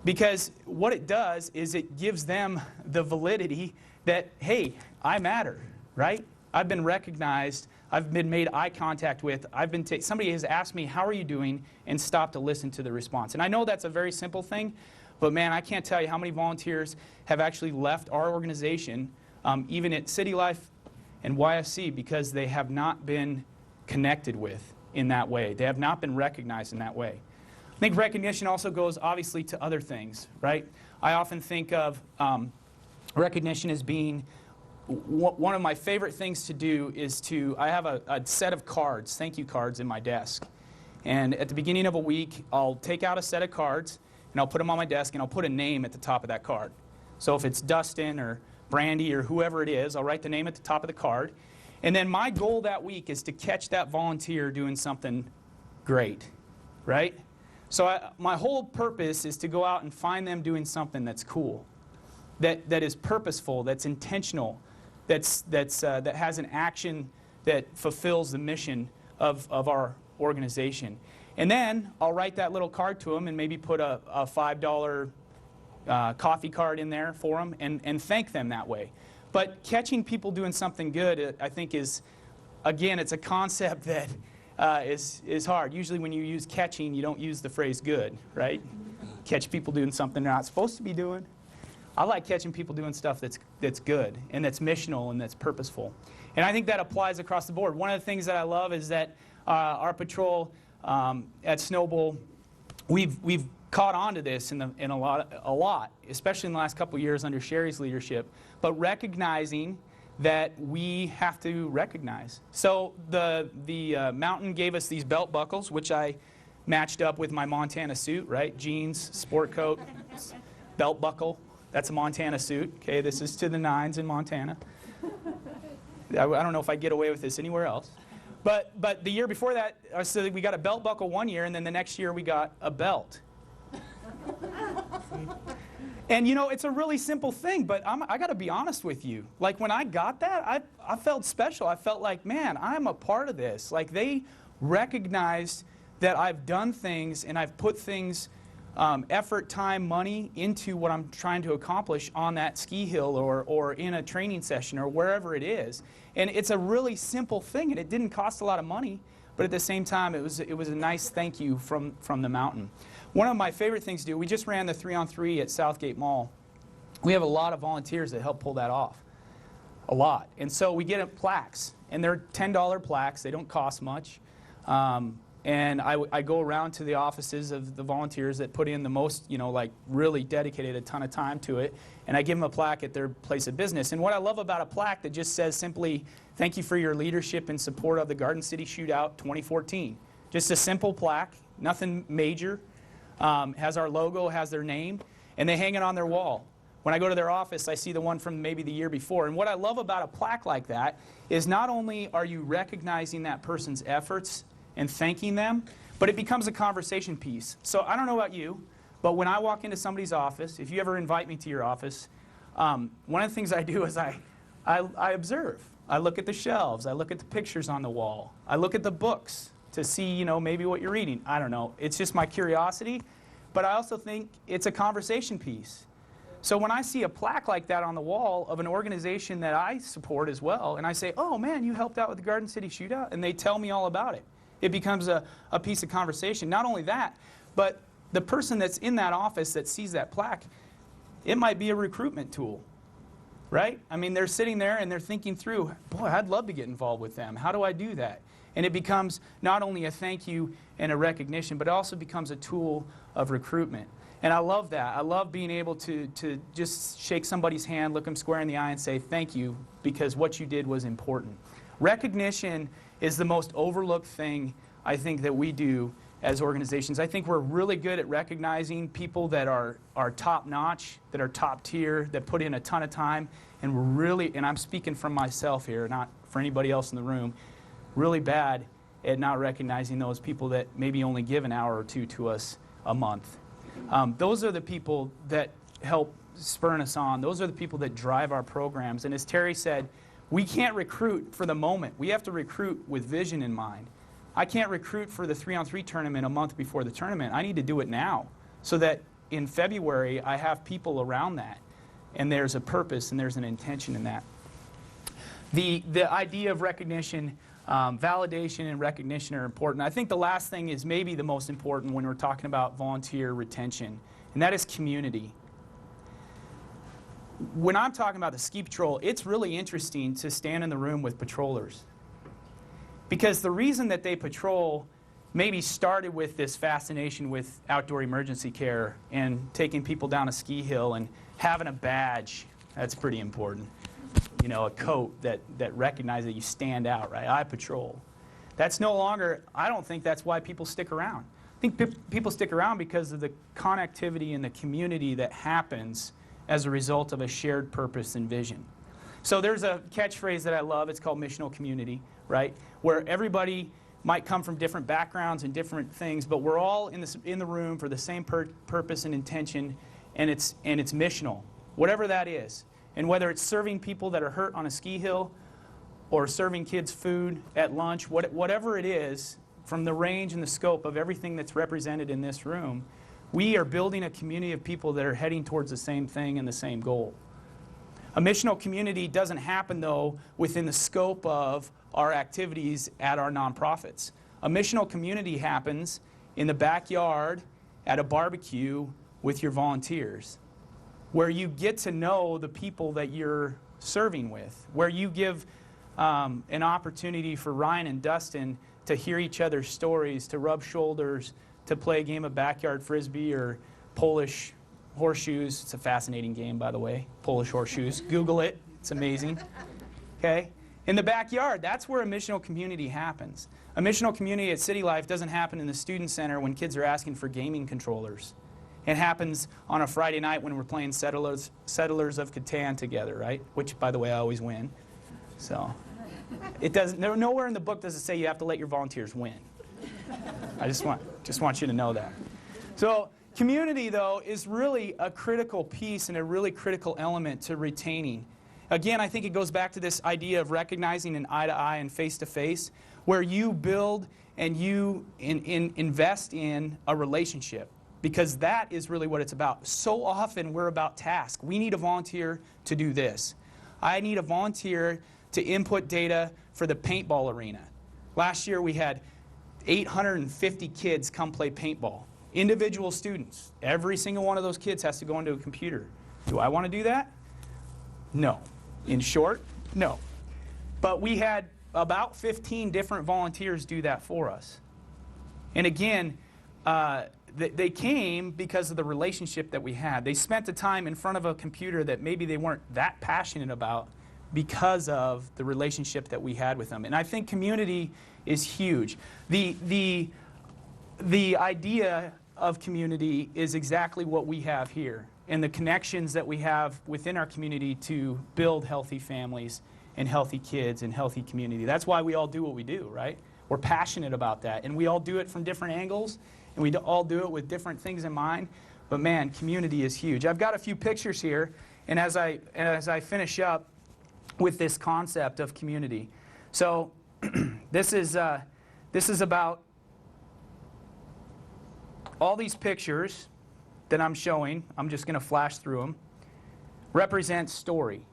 Because what it does is it gives them the validity that, hey, I matter, right? I've been recognized. I've been made eye contact with. Somebody has asked me, how are you doing, and stopped to listen to the response. And I know that's a very simple thing, but man, I can't tell you how many volunteers have actually left our organization, even at City Life and YFC, because they have not been connected with in that way. They have not been recognized in that way. I think recognition also goes, obviously, to other things, right? I often think of recognition as being one of my favorite things to do is I have a set of cards, thank you cards, in my desk. And at the beginning of a week, I'll take out a set of cards, and I'll put them on my desk, and I'll put a name at the top of that card. So if it's Dustin or Brandy or whoever it is, I'll write the name at the top of the card. And then my goal that week is to catch that volunteer doing something great, right? So my whole purpose is to go out and find them doing something that's cool, that is purposeful, that's intentional, that has an action that fulfills the mission of our organization. And then I'll write that little card to them and maybe put a $5 coffee card in there for them and thank them that way. But catching people doing something good, I think, is, again, it's a concept that is hard. Usually when you use catching, you don't use the phrase good, right? Catch people doing something they're not supposed to be doing. I like catching people doing stuff that's good and that's missional and that's purposeful. And I think that applies across the board. One of the things that I love is that our patrol at Snowball, we've caught on to this in a lot, especially in the last couple of years under Sherry's leadership, but recognizing that we have to recognize. So the mountain gave us these belt buckles, which I matched up with my Montana suit, right? Jeans, sport coat, belt buckle. That's a Montana suit. Okay, this is to the nines in Montana. I don't know if I'd get away with this anywhere else. But the year before that, so we got a belt buckle one year, and then the next year we got a belt. And you know, it's a really simple thing, but I got to be honest with you. Like when I got that, I felt special. I felt like, man, I'm a part of this. Like they recognized that I've done things and I've put things, effort, time, money into what I'm trying to accomplish on that ski hill or in a training session or wherever it is. And it's a really simple thing, and it didn't cost a lot of money, but at the same time, it was a nice thank you from the mountain. One of my favorite things to do, we just ran the 3-on-3 at Southgate Mall. We have a lot of volunteers that help pull that off. A lot. And so we get plaques, and they're $10 plaques. They don't cost much. And I go around to the offices of the volunteers that put in the most, you know, like really dedicated a ton of time to it, and I give them a plaque at their place of business. And what I love about a plaque that just says simply, thank you for your leadership and support of the Garden City Shootout 2014. Just a simple plaque, nothing major. Has our logo, has their name, and they hang it on their wall. When I go to their office, I see the one from maybe the year before. And what I love about a plaque like that is not only are you recognizing that person's efforts and thanking them, but it becomes a conversation piece. So I don't know about you, but when I walk into somebody's office, if you ever invite me to your office, one of the things I do is I observe. I look at the shelves. I look at the pictures on the wall. I look at the books to see, you know, maybe what you're reading. I don't know. It's just my curiosity, but I also think it's a conversation piece. So when I see a plaque like that on the wall of an organization that I support as well, and I say, oh man, you helped out with the Garden City Shootout, and they tell me all about it, it becomes a piece of conversation. Not only that, but the person that's in that office that sees that plaque, it might be a recruitment tool, right? I mean, they're sitting there and they're thinking through, boy, I'd love to get involved with them. How do I do that? And it becomes not only a thank you and a recognition, but it also becomes a tool of recruitment. And I love that. I love being able to just shake somebody's hand, look them square in the eye and say thank you because what you did was important. Recognition is the most overlooked thing I think that we do as organizations. I think we're really good at recognizing people that are top-notch, that are top tier, that put in a ton of time, and we're really, and I'm speaking from myself here, not for anybody else in the room, really bad at not recognizing those people that maybe only give an hour or two to us a month. Those are the people that help spur us on. Those are the people that drive our programs. And as Terry said, we can't recruit for the moment. We have to recruit with vision in mind. I can't recruit for the 3-on-3 tournament a month before the tournament. I need to do it now so that in February I have people around that. And there's a purpose and there's an intention in that. The idea of recognition, validation and recognition are important. I think the last thing is maybe the most important when we're talking about volunteer retention, and that is community. When I'm talking about the ski patrol, it's really interesting to stand in the room with patrollers. Because the reason that they patrol maybe started with this fascination with outdoor emergency care and taking people down a ski hill and having a badge. That's pretty important. You know, a coat that recognizes that you stand out, right? I patrol. That's no longer, I don't think that's why people stick around. I think people stick around because of the connectivity and the community that happens as a result of a shared purpose and vision. So there's a catchphrase that I love. It's called missional community, right? Where everybody might come from different backgrounds and different things, but we're all in the room for the same purpose and intention, and it's missional, whatever that is. And whether it's serving people that are hurt on a ski hill or serving kids food at lunch, whatever it is, from the range and the scope of everything that's represented in this room, we are building a community of people that are heading towards the same thing and the same goal. A missional community doesn't happen, though, within the scope of our activities at our nonprofits. A missional community happens in the backyard at a barbecue with your volunteers, where you get to know the people that you're serving with, where you give an opportunity for Ryan and Dustin to hear each other's stories, to rub shoulders, to play a game of backyard frisbee or Polish horseshoes. It's a fascinating game, by the way, Polish horseshoes. Google it. It's amazing. Okay? In the backyard, that's where a missional community happens. A missional community at City Life doesn't happen in the student center when kids are asking for gaming controllers. It happens on a Friday night when we're playing Settlers of Catan together, right? Which, by the way, I always win. So it doesn't. Nowhere in the book does it say you have to let your volunteers win. I just want you to know that. So community, though, is really a critical piece and a really critical element to retaining. Again, I think it goes back to this idea of recognizing an eye-to-eye and face-to-face, where you build and you invest in a relationship. Because that is really what it's about. So often we're about task. We need a volunteer to do this. I need a volunteer to input data for the paintball arena. Last year we had 850 kids come play paintball. Individual students. Every single one of those kids has to go into a computer. Do I want to do that? No. In short, no. But we had about 15 different volunteers do that for us. And again, they came because of the relationship that we had. They spent the time in front of a computer that maybe they weren't that passionate about because of the relationship that we had with them. And I think community is huge. The idea of community is exactly what we have here, and the connections that we have within our community to build healthy families and healthy kids and healthy community. That's why we all do what we do, right? We're passionate about that, and we all do it from different angles, and we all do it with different things in mind. But man, community is huge. I've got a few pictures here, and as I finish up with this concept of community. So this is about all these pictures that I'm showing. I'm just going to flash through them. Represent story.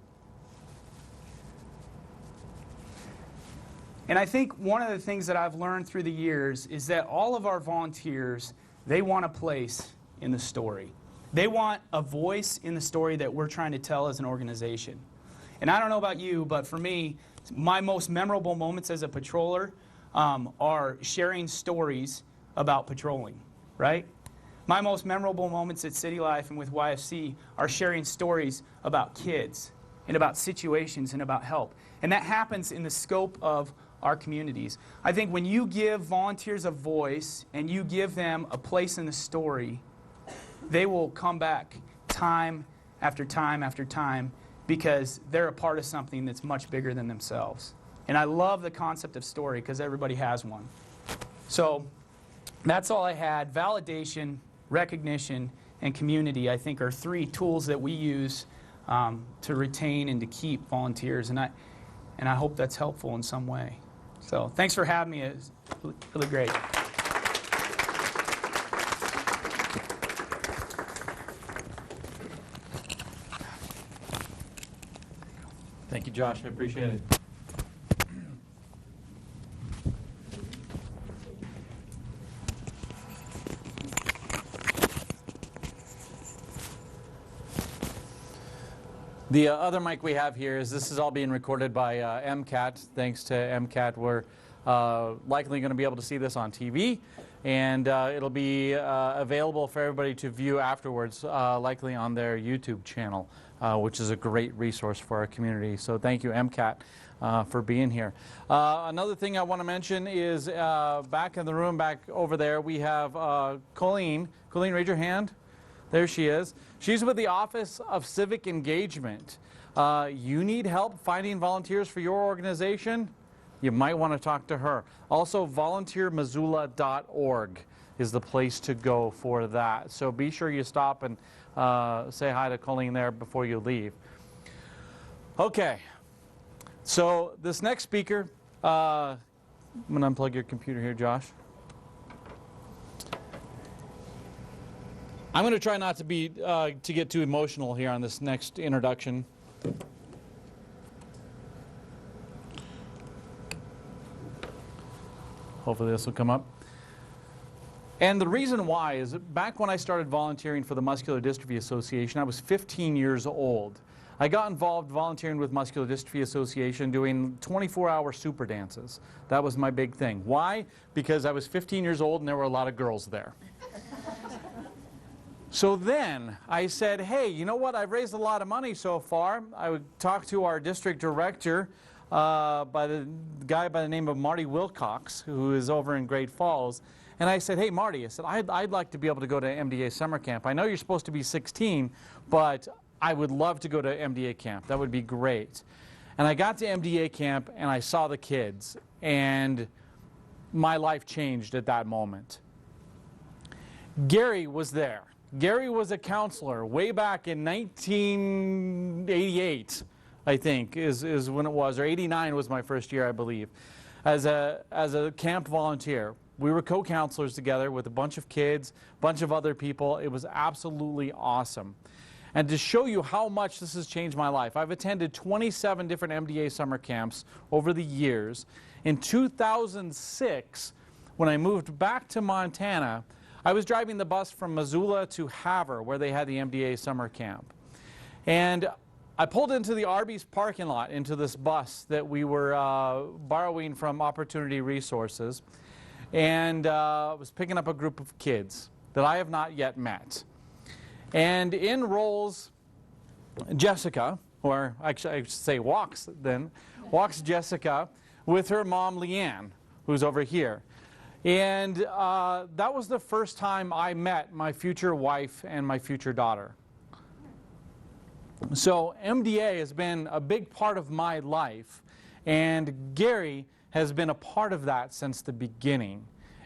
And I think one of the things that I've learned through the years is that all of our volunteers, they want a place in the story. They want a voice in the story that we're trying to tell as an organization. And I don't know about you, but for me, my most memorable moments as a patroller are sharing stories about patrolling, right? My most memorable moments at City Life and with YFC are sharing stories about kids and about situations and about help. And that happens in the scope of our communities. I think when you give volunteers a voice and you give them a place in the story, they will come back time after time after time because they're a part of something that's much bigger than themselves. And I love the concept of story because everybody has one. So that's all I had. Validation, recognition, and community, I think, are three tools that we use to retain and to keep volunteers. And I hope that's helpful in some way. So thanks for having me. It was really great. Thank you, Josh. I appreciate it. The other mic we have here is this is all being recorded by MCAT. Thanks to MCAT, we're likely going to be able to see this on TV, and it'll be available for everybody to view afterwards, likely on their YouTube channel, which is a great resource for our community. So thank you, MCAT, for being here. Another thing I want to mention is back in the room, back over there, we have Colleen. Colleen, raise your hand. There she is. She's with the Office of Civic Engagement. You need help finding volunteers for your organization? You might want to talk to her. Also, volunteermissoula.org is the place to go for that. So be sure you stop and say hi to Colleen there before you leave. Okay. So this next speaker, I'm going to unplug your computer here, Josh. I'm going to try not to be to get too emotional here on this next introduction. Hopefully this will come up. And the reason why is that back when I started volunteering for the Muscular Dystrophy Association, I was 15 years old. I got involved volunteering with Muscular Dystrophy Association doing 24-hour super dances. That was my big thing. Why? Because I was 15 years old and there were a lot of girls there. So then I said, hey, you know what? I've raised a lot of money so far. I would talk to our district director, by the guy by the name of Marty Wilcox, who is over in Great Falls. And I said, hey, Marty, I said, I'd like to be able to go to MDA summer camp. I know you're supposed to be 16, but I would love to go to MDA camp. That would be great. And I got to MDA camp, and I saw the kids, and my life changed at that moment. Gary was there. Gary was a counselor way back in 1988, I think, is when it was, or 89 was my first year, I believe, as a camp volunteer. We were co-counselors together with a bunch of kids, a bunch of other people. It was absolutely awesome. And to show you how much this has changed my life, I've attended 27 different MDA summer camps over the years. In 2006, when I moved back to Montana, I was driving the bus from Missoula to Havre, where they had the MDA summer camp. And I pulled into the Arby's parking lot into this bus that we were borrowing from Opportunity Resources. And was picking up a group of kids that I have not yet met. And in rolls Jessica, or actually I should say walks Jessica with her mom Leanne, who's over here. And that was the first time I met my future wife and my future daughter. So MDA has been a big part of my life, and Gary has been a part of that since the beginning.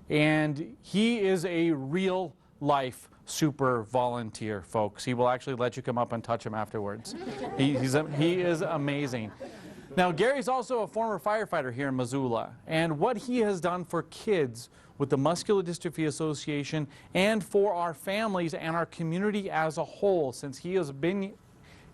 And he is a real life super volunteer, folks. He will actually let you come up and touch him afterwards. He is amazing. Now, Gary's also a former firefighter here in Missoula, and what he has done for kids with the Muscular Dystrophy Association and for our families and our community as a whole since he has been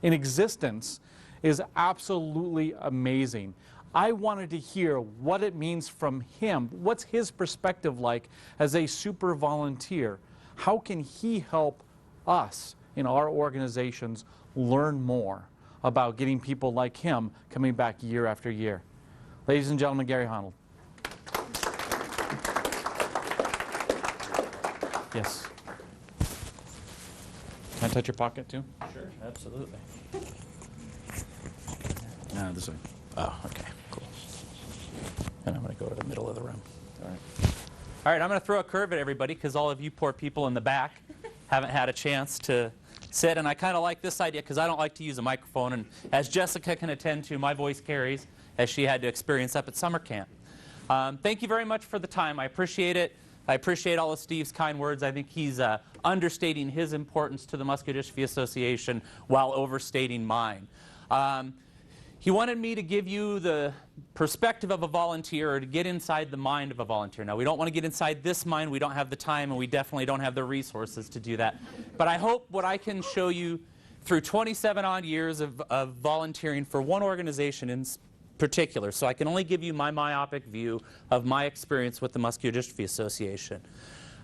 in existence is absolutely amazing. I wanted to hear what it means from him. What's his perspective like as a super volunteer? How can he help us in our organizations learn more about getting people like him coming back year after year? Ladies and gentlemen, Gary Honnold. Yes. Can I touch your pocket too? Sure, absolutely. This way. Oh, okay, cool. And I'm going to go to the middle of the room. All right, I'm going to throw a curve at everybody because all of you poor people in the back haven't had a chance to sit. And I kind of like this idea because I don't like to use a microphone. And as Jessica can attend to, my voice carries, as she had to experience up at summer camp. Thank you very much for the time. I appreciate it. I appreciate all of Steve's kind words. I think he's understating his importance to the Muscular Dystrophy Association while overstating mine. He wanted me to give you the perspective of a volunteer, or to get inside the mind of a volunteer. Now, we don't want to get inside this mind. We don't have the time, and we definitely don't have the resources to do that. But I hope what I can show you through 27-odd years of volunteering for one organization in particular, so I can only give you my myopic view of my experience with the Muscular Dystrophy Association.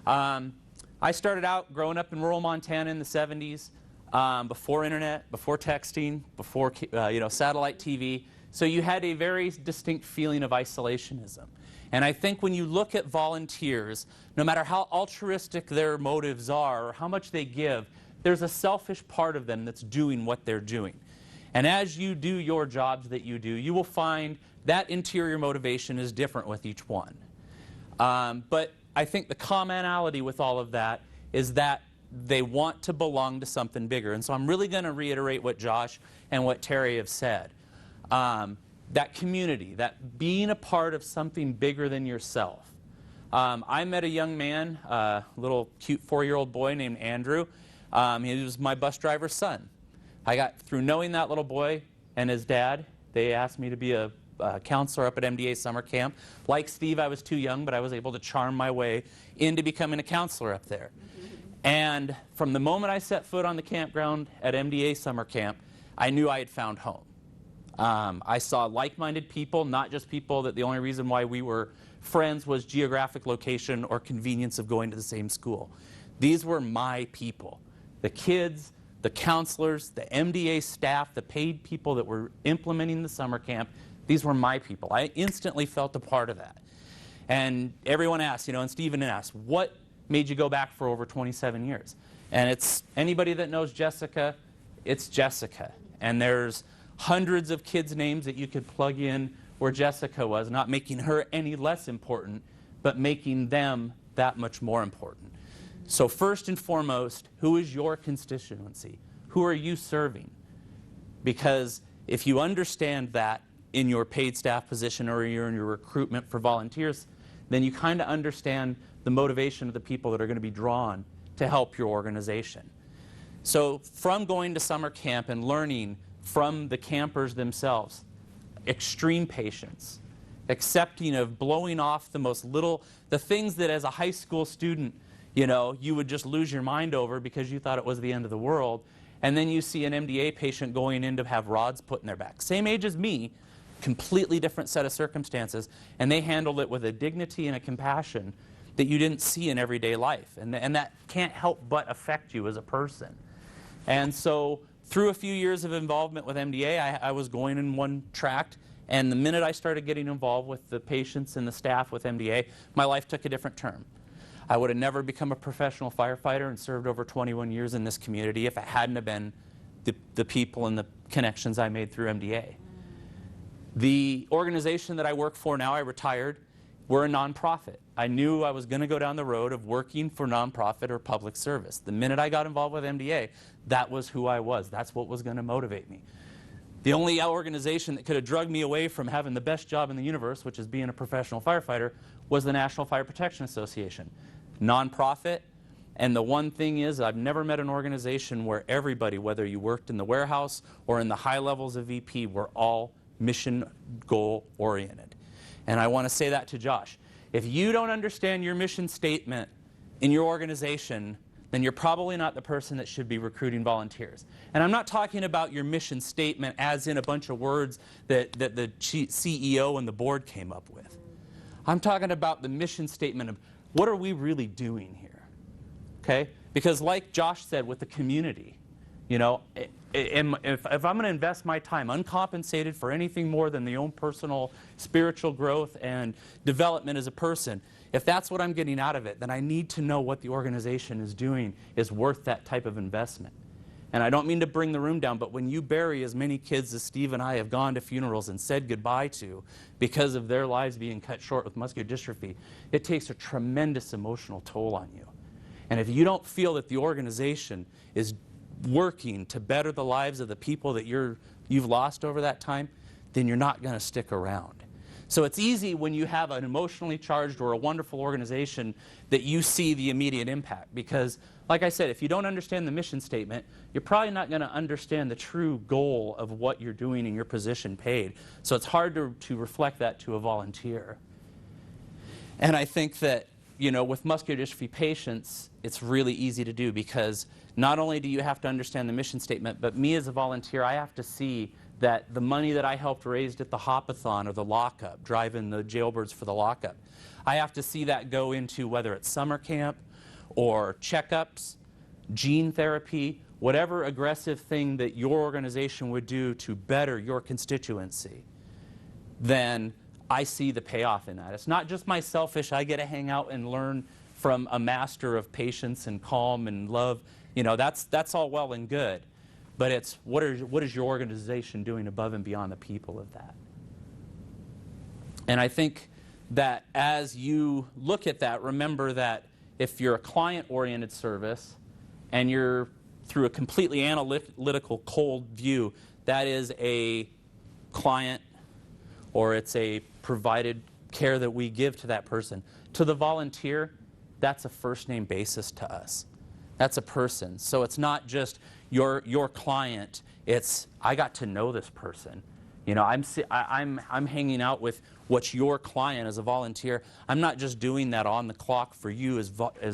I started out growing up in rural Montana in the 70s. Before internet, before texting, before satellite TV. So you had a very distinct feeling of isolationism. And I think when you look at volunteers, no matter how altruistic their motives are or how much they give, there's a selfish part of them that's doing what they're doing. And as you do your jobs that you do, you will find that interior motivation is different with each one. But I think the commonality with all of that is that they want to belong to something bigger. And so I'm really going to reiterate what Josh and what Terry have said. That community, that being a part of something bigger than yourself. I met a young man, a little cute 4-year-old boy named Andrew. He was my bus driver's son. I got through knowing that little boy and his dad. They asked me to be a counselor up at MDA summer camp. Like Steve, I was too young, but I was able to charm my way into becoming a counselor up there. And from the moment I set foot on the campground at MDA summer camp, I knew I had found home. I saw like-minded people, not just people that the only reason why we were friends was geographic location or convenience of going to the same school. These were my people. The kids, the counselors, the MDA staff, the paid people that were implementing the summer camp, these were my people. I instantly felt a part of that. And everyone asked, and Stephen asked, what made you go back for over 27 years? And it's anybody that knows Jessica, it's Jessica. And there's hundreds of kids' names that you could plug in where Jessica was, not making her any less important, but making them that much more important. So first and foremost, who is your constituency? Who are you serving? Because if you understand that in your paid staff position or you're in your recruitment for volunteers, then you kind of understand the motivation of the people that are going to be drawn to help your organization. So from going to summer camp and learning from the campers themselves, extreme patience, accepting of blowing off the things that as a high school student, you would just lose your mind over because you thought it was the end of the world. And then you see an MDA patient going in to have rods put in their back. Same age as me, completely different set of circumstances, and they handled it with a dignity and a compassion that you didn't see in everyday life. And that can't help but affect you as a person. And so through a few years of involvement with MDA, I was going in one tract, and the minute I started getting involved with the patients and the staff with MDA, my life took a different turn. I would have never become a professional firefighter and served over 21 years in this community if it hadn't have been the people and the connections I made through MDA. The organization that I work for now, I retired, we're a nonprofit. I knew I was going to go down the road of working for nonprofit or public service. The minute I got involved with MDA, that was who I was. That's what was going to motivate me. The only organization that could have drugged me away from having the best job in the universe, which is being a professional firefighter, was the National Fire Protection Association. Nonprofit, and the one thing is, I've never met an organization where everybody, whether you worked in the warehouse or in the high levels of VP, were all mission goal oriented. And I want to say that to Josh. If you don't understand your mission statement in your organization, then you're probably not the person that should be recruiting volunteers. And I'm not talking about your mission statement as in a bunch of words that the CEO and the board came up with. I'm talking about the mission statement of what are we really doing here? Okay? Because like Josh said with the community, if I'm going to invest my time uncompensated for anything more than the own personal spiritual growth and development as a person, if that's what I'm getting out of it, then I need to know what the organization is doing is worth that type of investment. And I don't mean to bring the room down, but when you bury as many kids as Steve and I have gone to funerals and said goodbye to because of their lives being cut short with muscular dystrophy, it takes a tremendous emotional toll on you. And if you don't feel that the organization is working to better the lives of the people that you've lost over that time, then you're not going to stick around. So it's easy when you have an emotionally charged or a wonderful organization that you see the immediate impact. Because, like I said, if you don't understand the mission statement, you're probably not going to understand the true goal of what you're doing in your position paid. So it's hard to reflect that to a volunteer. And I think that, you know, with muscular dystrophy patients, it's really easy to do because not only do you have to understand the mission statement, but me as a volunteer, I have to see that the money that I helped raise at the Hopathon or the lockup, driving the jailbirds for the lockup, I have to see that go into whether it's summer camp or checkups, gene therapy, whatever aggressive thing that your organization would do to better your constituency, then I see the payoff in that. It's not just my selfish, I get to hang out and learn from a master of patience and calm and love. You know, that's all well and good. But it's what is your organization doing above and beyond the people of that? And I think that as you look at that, remember that if you're a client-oriented service and you're through a completely analytical, cold view, that is a client or it's a provided care that we give to that person. To the volunteer, that's a first-name basis to us. That's a person. So it's not just your client. It's I got to know this person. You know, I'm hanging out with what's your client as a volunteer. I'm not just doing that on the clock for you as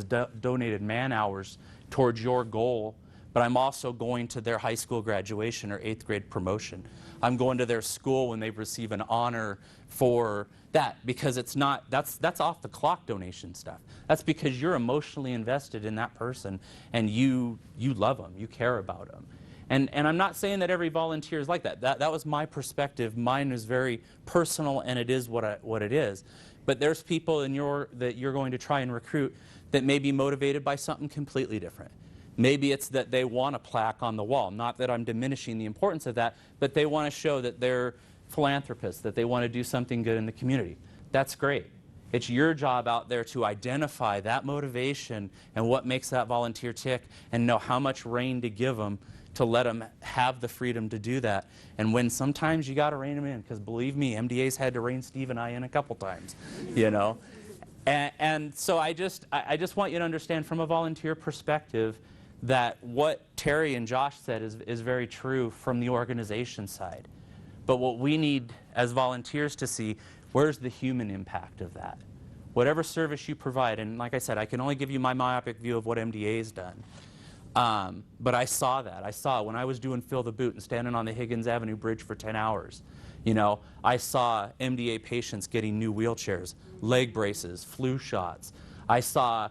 donated man hours towards your goal, but I'm also going to their high school graduation or 8th grade promotion. I'm going to their school when they receive an honor for that, because it's not, that's off the clock donation stuff. That's because you're emotionally invested in that person and you love them, you care about them. And I'm not saying that every volunteer is like that. That was my perspective. Mine is very personal, and it is what it is. But there's people that you're going to try and recruit that may be motivated by something completely different. Maybe it's that they want a plaque on the wall. Not that I'm diminishing the importance of that, but they want to show that they're philanthropists, that they want to do something good in the community. That's great. It's your job out there to identify that motivation and what makes that volunteer tick and know how much rein to give them to let them have the freedom to do that. And when sometimes you got to rein them in, because believe me, MDA's had to rein Steve and I in a couple times, you know. And so I just want you to understand from a volunteer perspective that what Terry and Josh said is very true from the organization side. But what we need as volunteers to see, where's the human impact of that? Whatever service you provide, and like I said, I can only give you my myopic view of what MDA's done. But I saw that. I saw it when I was doing Fill the Boot and standing on the Higgins Avenue Bridge for 10 hours. You know, I saw MDA patients getting new wheelchairs, leg braces, flu shots. I saw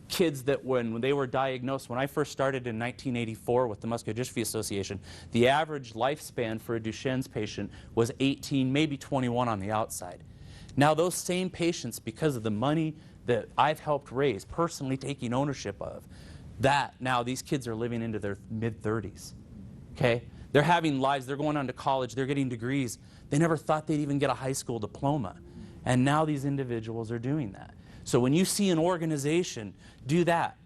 kids that when they were diagnosed, when I first started in 1984 with the Muscular Dystrophy Association, the average lifespan for a Duchenne's patient was 18, maybe 21 on the outside. Now those same patients, because of the money that I've helped raise, personally taking ownership of, that now these kids are living into their mid-30s. Okay? They're having lives, they're going on to college, they're getting degrees. They never thought they'd even get a high school diploma. And now these individuals are doing that. So when you see an organization do that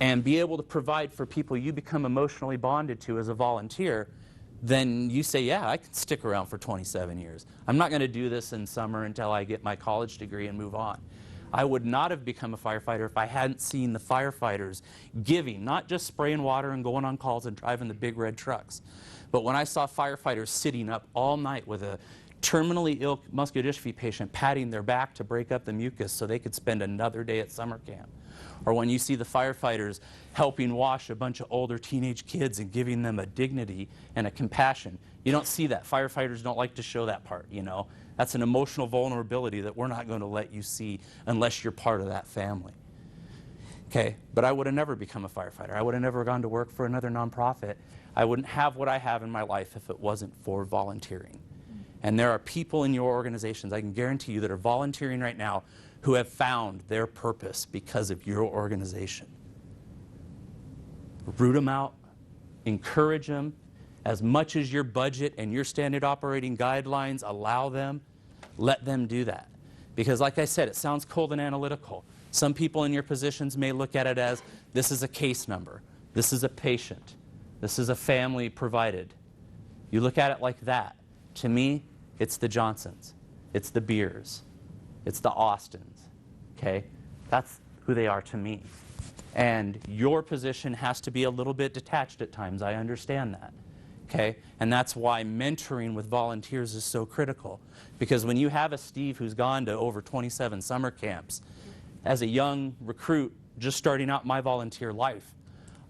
and be able to provide for people you become emotionally bonded to as a volunteer, then you say, yeah, I can stick around for 27 years. I'm not going to do this in summer until I get my college degree and move on. I would not have become a firefighter if I hadn't seen the firefighters giving, not just spraying water and going on calls and driving the big red trucks, but when I saw firefighters sitting up all night with a terminally ill muscular dystrophy patient patting their back to break up the mucus so they could spend another day at summer camp. Or when you see the firefighters helping wash a bunch of older teenage kids and giving them a dignity and a compassion. You don't see that. Firefighters don't like to show that part, you know. That's an emotional vulnerability that we're not going to let you see unless you're part of that family. Okay, but I would have never become a firefighter. I would have never gone to work for another nonprofit. I wouldn't have what I have in my life if it wasn't for volunteering. And there are people in your organizations, I can guarantee you, that are volunteering right now who have found their purpose because of your organization. Root them out, encourage them. As much as your budget and your standard operating guidelines allow them, let them do that. Because like I said, it sounds cold and analytical. Some people in your positions may look at it as, this is a case number, this is a patient, this is a family provided. You look at it like that. To me, it's the Johnsons, it's the Beers, it's the Austins, okay? That's who they are to me. And your position has to be a little bit detached at times, I understand that, okay? And that's why mentoring with volunteers is so critical. Because when you have a Steve who's gone to over 27 summer camps, as a young recruit just starting out my volunteer life,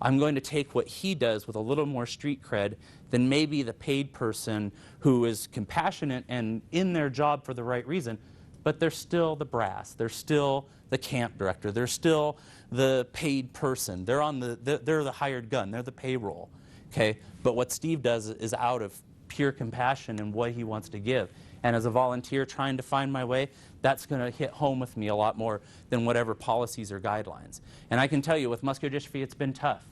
I'm going to take what he does with a little more street cred than maybe the paid person who is compassionate and in their job for the right reason, but they're still the brass, they're still the camp director, they're still the paid person, they're the hired gun, they're the payroll, okay? But what Steve does is out of pure compassion and what he wants to give. And as a volunteer trying to find my way, that's going to hit home with me a lot more than whatever policies or guidelines. And I can tell you, with muscular dystrophy, it's been tough.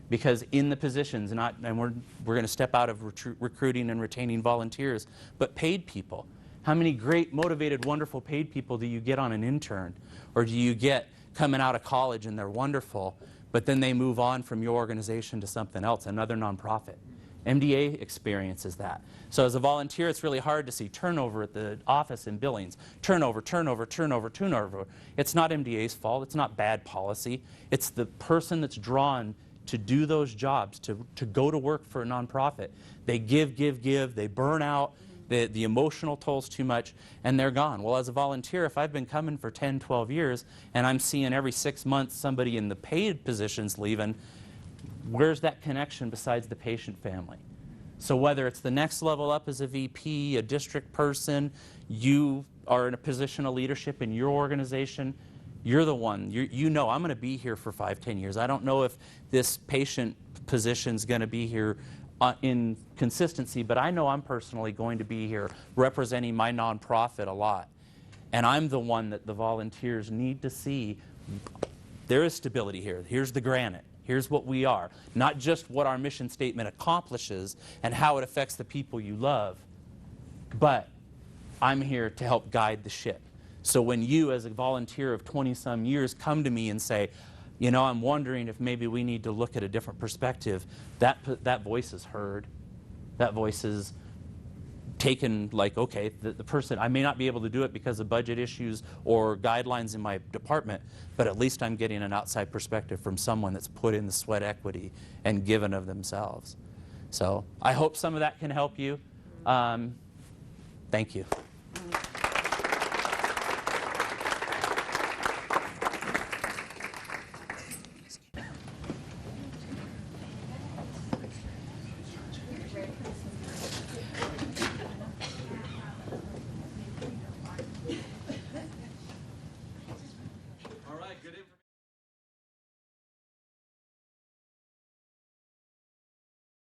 Because in the positions, and we're going to step out of recruiting and retaining volunteers, but paid people. How many great, motivated, wonderful paid people do you get on an intern? Or do you get coming out of college and they're wonderful, but then they move on from your organization to something else, another nonprofit? MDA experiences that. So as a volunteer, it's really hard to see turnover at the office in Billings. Turnover, turnover, turnover, turnover. It's not MDA's fault. It's not bad policy. It's the person that's drawn to do those jobs, to go to work for a nonprofit. They give, they burn out, the emotional toll's too much, and they're gone. Well, as a volunteer, if I've been coming for 10, 12 years, and I'm seeing every 6 months somebody in the paid positions leaving, where's that connection besides the patient family? So whether it's the next level up as a VP, a district person, you are in a position of leadership in your organization, you're the one, you know I'm going to be here for 5, 10 years. I don't know if this patient position's going to be here in consistency, but I know I'm personally going to be here representing my nonprofit a lot. And I'm the one that the volunteers need to see. There is stability here. Here's the granite. Here's what we are. Not just what our mission statement accomplishes and how it affects the people you love, but I'm here to help guide the ship. So when you, as a volunteer of 20-some years, come to me and say, you know, I'm wondering if maybe we need to look at a different perspective, that voice is heard. That voice is taken like, okay, the person, I may not be able to do it because of budget issues or guidelines in my department, but at least I'm getting an outside perspective from someone that's put in the sweat equity and given of themselves. So I hope some of that can help you. Thank you.